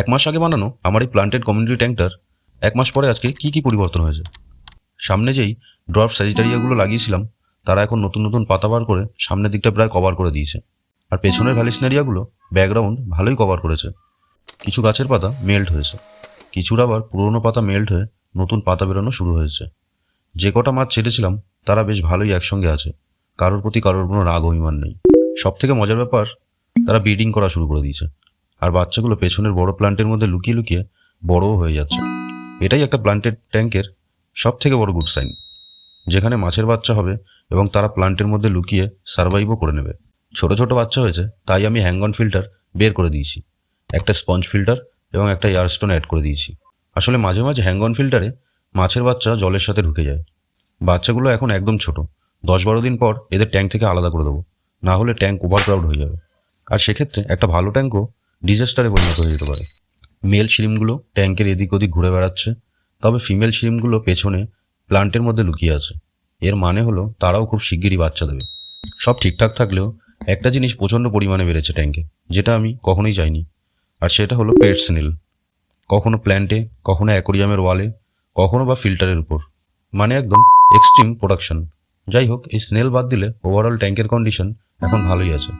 এক মাস আগে বানানো আমার এই প্লান্টেড কমিউনিটি ট্যাঙ্কটার এক মাস পরে আজকে কি পরিবর্তন হয়েছে। সামনে যেই ড্রপ স্যাজিটারিয়াগুলো লাগিয়েছিলাম তারা এখন নতুন নতুন পাতা বার করে সামনের দিকটা প্রায় কভার করে দিয়েছে, আর পেছনের ভ্যালিসনেরিয়াগুলো ব্যাকগ্রাউন্ড ভালোই কভার করেছে। কিছু গাছের পাতা মেল্ট হয়েছে, কিছুর আবার পুরনো পাতা মেল্ট হয়ে নতুন পাতা বেরোনো শুরু হয়েছে। যে কটা মাছ ছেড়েছিলাম তারা বেশ ভালোই একসঙ্গে আছে, কারোর প্রতি কারোর কোনো রাগ অভিমান নেই। সব থেকে মজার ব্যাপার, তারা ব্রিডিং করা শুরু করে দিয়েছে, আর বাচ্চাগুলো পেছনের বড় প্লান্টের মধ্যে লুকিয়ে লুকিয়ে বড়ও হয়ে যাচ্ছে। এটাই একটা প্লান্টেড ট্যাঙ্কের সব থেকে বড় গুড সাইন, যেখানে মাছের বাচ্চা হবে এবং তারা প্লান্টের মধ্যে লুকিয়ে সার্ভাইভও করে নেবে। ছোট ছোট বাচ্চা হয়েছে তাই আমি হ্যাঙ্গন ফিল্টার বের করে দিয়েছি, একটা স্পঞ্জ ফিল্টার এবং একটা এয়ারস্টোন অ্যাড করে দিয়েছি। আসলে মাঝে মাঝে হ্যাঙ্গন ফিল্টারে মাছের বাচ্চা জলের সাথে ঢুকে যায়। বাচ্চাগুলো এখন একদম ছোট, 10-12 দিন পর এদের ট্যাঙ্ক থেকে আলাদা করে দেবো, না হলে ট্যাঙ্ক ওভারক্রাউড হয়ে যাবে, আর সেক্ষেত্রে একটা ভালো ট্যাঙ্কও ডিজাস্টারে পরিণত হয়ে যেতে পারে। মেল শ্রিমগুলো ট্যাঙ্কের এদিক ওদিক ঘুরে বেড়াচ্ছে, তবে ফিমেল শ্রিমগুলো পেছনে প্লান্টের মধ্যে লুকিয়ে আছে। এর মানে হলো তারাও খুব শিগগিরই বাচ্চা দেবে। সব ঠিকঠাক থাকলেও একটা জিনিস প্রচণ্ড পরিমাণে বেড়েছে ট্যাঙ্কে, যেটা আমি কখনোই চাইনি, আর সেটা হলো পেট স্নেল। কখনো প্ল্যান্টে, কখনো অ্যাকোরিয়ামের ওয়ালে, কখনো বা ফিল্টারের উপর, মানে একদম এক্সট্রিম প্রোডাকশন। যাই হোক, এই স্নেল বাদ দিলে ওভারঅল ট্যাঙ্কের কন্ডিশন এখন ভালোই আছে।